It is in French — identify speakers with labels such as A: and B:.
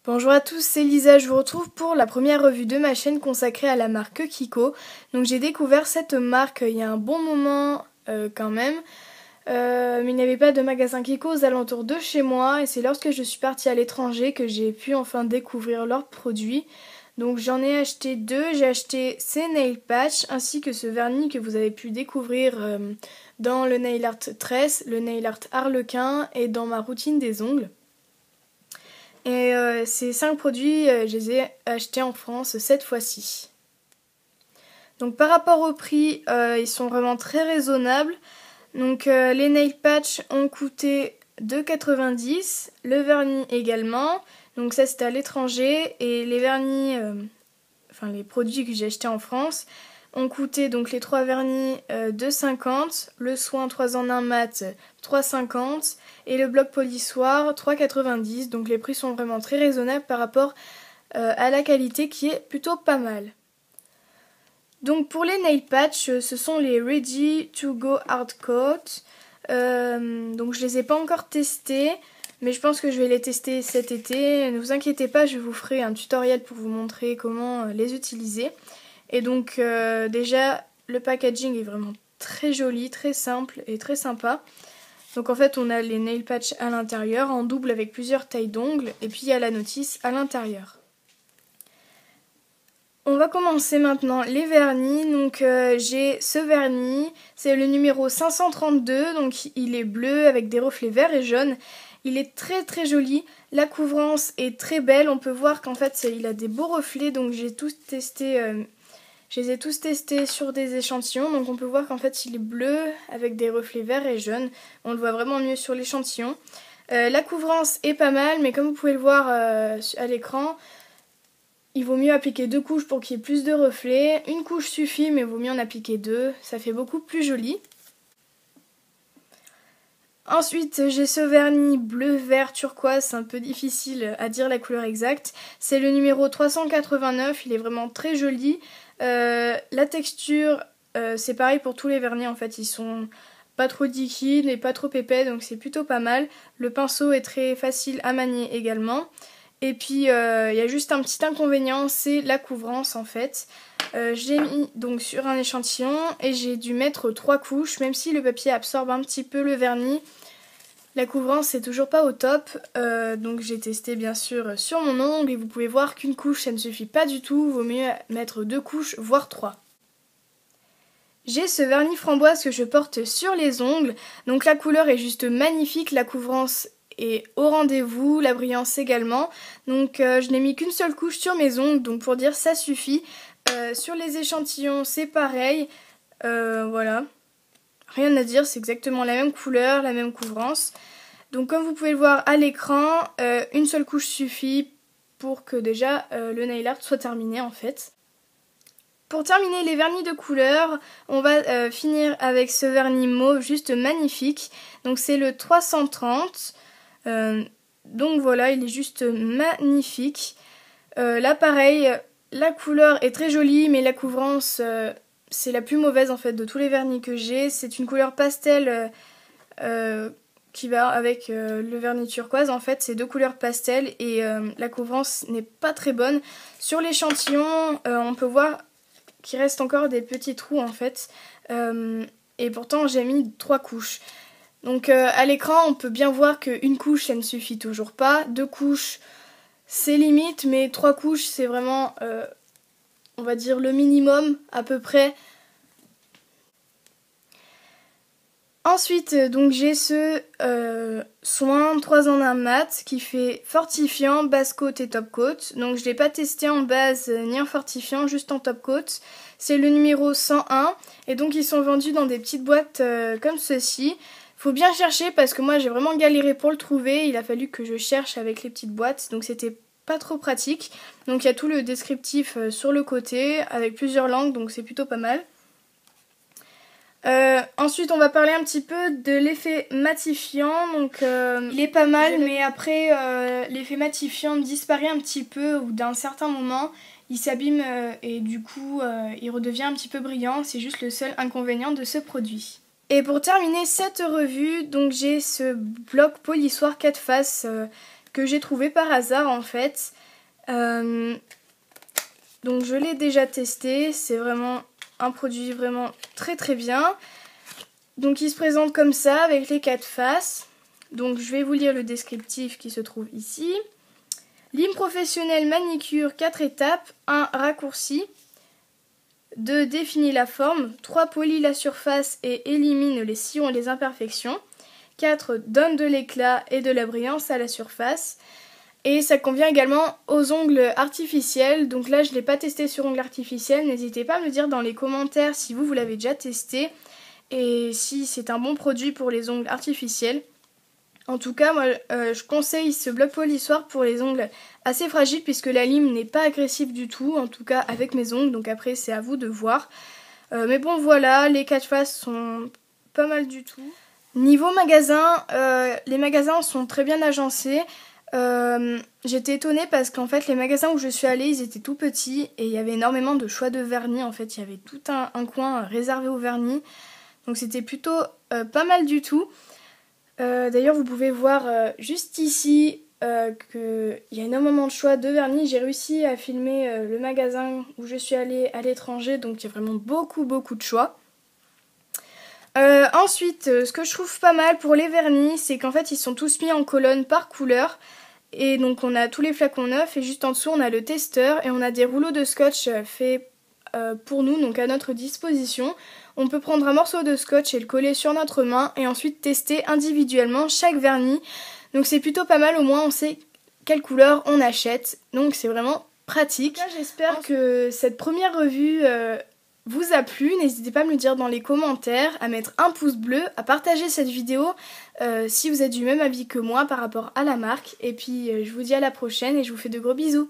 A: Bonjour à tous, c'est Lisa, je vous retrouve pour la première revue de ma chaîne consacrée à la marque Kiko. Donc j'ai découvert cette marque il y a un bon moment quand même, mais il n'y avait pas de magasin Kiko aux alentours de chez moi et c'est lorsque je suis partie à l'étranger que j'ai pu enfin découvrir leurs produits. Donc j'en ai acheté deux, j'ai acheté ces nail patch ainsi que ce vernis que vous avez pu découvrir dans le nail art tresse, le nail art harlequin et dans ma routine des ongles. Et ces 5 produits, je les ai achetés en France cette fois-ci. Donc par rapport au prix, ils sont vraiment très raisonnables. Donc les nail patch ont coûté 2,90 €, le vernis également. Donc ça c'était à l'étranger et les vernis, les produits que j'ai achetés en France ont coûté donc les 3 vernis 2,50 €, le soin 3 en 1 mat 3,50 € et le bloc polissoir 3,90 €. Donc les prix sont vraiment très raisonnables par rapport à la qualité qui est plutôt pas mal. Donc pour les nail patch, ce sont les Ready to Go Hard Coat. Donc je les ai pas encore testés, mais je pense que je vais les tester cet été. Ne vous inquiétez pas, je vous ferai un tutoriel pour vous montrer comment les utiliser. Et donc déjà le packaging est vraiment très joli, très simple et très sympa. Donc en fait on a les nail patch à l'intérieur en double avec plusieurs tailles d'ongles et puis il y a la notice à l'intérieur. On va commencer maintenant les vernis. Donc j'ai ce vernis, c'est le numéro 532, donc il est bleu avec des reflets verts et jaunes. Il est très très joli, la couvrance est très belle, on peut voir qu'en fait il a des beaux reflets, donc j'ai tous testé, je les ai tous testés sur des échantillons, donc on peut voir qu'en fait il est bleu avec des reflets verts et jaunes, on le voit vraiment mieux sur l'échantillon. La couvrance est pas mal, mais comme vous pouvez le voir à l'écran, il vaut mieux appliquer 2 couches pour qu'il y ait plus de reflets. Une couche suffit, mais il vaut mieux en appliquer 2, ça fait beaucoup plus joli. Ensuite, j'ai ce vernis bleu, vert, turquoise, c'est un peu difficile à dire la couleur exacte. C'est le numéro 389, il est vraiment très joli. La texture, c'est pareil pour tous les vernis en fait, ils sont pas trop liquides et pas trop épais, donc c'est plutôt pas mal. Le pinceau est très facile à manier également. Et puis il y a juste un petit inconvénient, c'est la couvrance en fait. J'ai mis donc sur un échantillon et j'ai dû mettre 3 couches, même si le papier absorbe un petit peu le vernis. La couvrance c'est toujours pas au top, donc j'ai testé bien sûr sur mon ongle et vous pouvez voir qu'une couche ça ne suffit pas du tout, il vaut mieux mettre 2 couches voire 3. J'ai ce vernis framboise que je porte sur les ongles, donc la couleur est juste magnifique, la couvrance est au rendez-vous, la brillance également, donc je n'ai mis qu'une seule couche sur mes ongles, donc pour dire ça suffit. Sur les échantillons c'est pareil, voilà. Rien à dire, c'est exactement la même couleur, la même couvrance. Donc comme vous pouvez le voir à l'écran, une seule couche suffit pour que déjà le nail art soit terminé en fait. Pour terminer les vernis de couleur, on va finir avec ce vernis mauve juste magnifique. Donc c'est le 330. Donc voilà, il est juste magnifique. Là pareil, la couleur est très jolie, mais la couvrance... c'est la plus mauvaise en fait de tous les vernis que j'ai. C'est une couleur pastel qui va avec le vernis turquoise. En fait, c'est 2 couleurs pastel et la couvrance n'est pas très bonne. Sur l'échantillon, on peut voir qu'il reste encore des petits trous en fait. Et pourtant, j'ai mis 3 couches. Donc à l'écran, on peut bien voir qu'une couche, ça ne suffit toujours pas. 2 couches, c'est limite, mais 3 couches, c'est vraiment... on va dire le minimum à peu près. Ensuite, donc j'ai ce soin 3 en 1 mat qui fait fortifiant, base coat et top coat. Donc je ne l'ai pas testé en base ni en fortifiant, juste en top coat. C'est le numéro 101 et donc ils sont vendus dans des petites boîtes comme ceci. Faut bien chercher parce que moi j'ai vraiment galéré pour le trouver. Il a fallu que je cherche avec les petites boîtes, donc c'était pas trop pratique. Donc il y a tout le descriptif sur le côté avec plusieurs langues, donc c'est plutôt pas mal. Ensuite on va parler un petit peu de l'effet matifiant. Donc il est pas mal, mais après l'effet matifiant disparaît un petit peu ou d'un certain moment il s'abîme et du coup il redevient un petit peu brillant. C'est juste le seul inconvénient de ce produit. Et pour terminer cette revue, donc j'ai ce bloc polissoir 4 faces que j'ai trouvé par hasard en fait. Donc je l'ai déjà testé, c'est vraiment un produit vraiment très très bien. Donc il se présente comme ça avec les 4 faces. Donc je vais vous lire le descriptif qui se trouve ici. Lime professionnel manicure 4 étapes, 1 raccourci, 2 définit la forme, 3 polit la surface et élimine les sillons et les imperfections, 4 donne de l'éclat et de la brillance à la surface. Et ça convient également aux ongles artificiels. Donc là, je ne l'ai pas testé sur ongles artificiels. N'hésitez pas à me dire dans les commentaires si vous l'avez déjà testé et si c'est un bon produit pour les ongles artificiels. En tout cas, moi, je conseille ce bloc polissoir pour les ongles assez fragiles puisque la lime n'est pas agressive du tout, en tout cas avec mes ongles. Donc après, c'est à vous de voir. Mais bon, voilà, les 4 faces sont pas mal du tout. Niveau magasin, les magasins sont très bien agencés. J'étais étonnée parce qu'en fait les magasins où je suis allée ils étaient tout petits et il y avait énormément de choix de vernis. En fait il y avait tout un coin réservé au vernis, donc c'était plutôt pas mal du tout. D'ailleurs vous pouvez voir juste ici qu'il y a énormément de choix de vernis. J'ai réussi à filmer le magasin où je suis allée à l'étranger, donc il y a vraiment beaucoup de choix. Ensuite, ce que je trouve pas mal pour les vernis, c'est qu'en fait ils sont tous mis en colonne par couleur. Et donc on a tous les flacons neufs et juste en dessous on a le testeur et on a des rouleaux de scotch faits pour nous, donc à notre disposition. On peut prendre un morceau de scotch et le coller sur notre main et ensuite tester individuellement chaque vernis. Donc c'est plutôt pas mal, au moins on sait quelle couleur on achète, donc c'est vraiment pratique. J'espère que cette première revue vous a plu. N'hésitez pas à me le dire dans les commentaires, à mettre un pouce bleu, à partager cette vidéo si vous êtes du même avis que moi par rapport à la marque. Et puis je vous dis à la prochaine et je vous fais de gros bisous.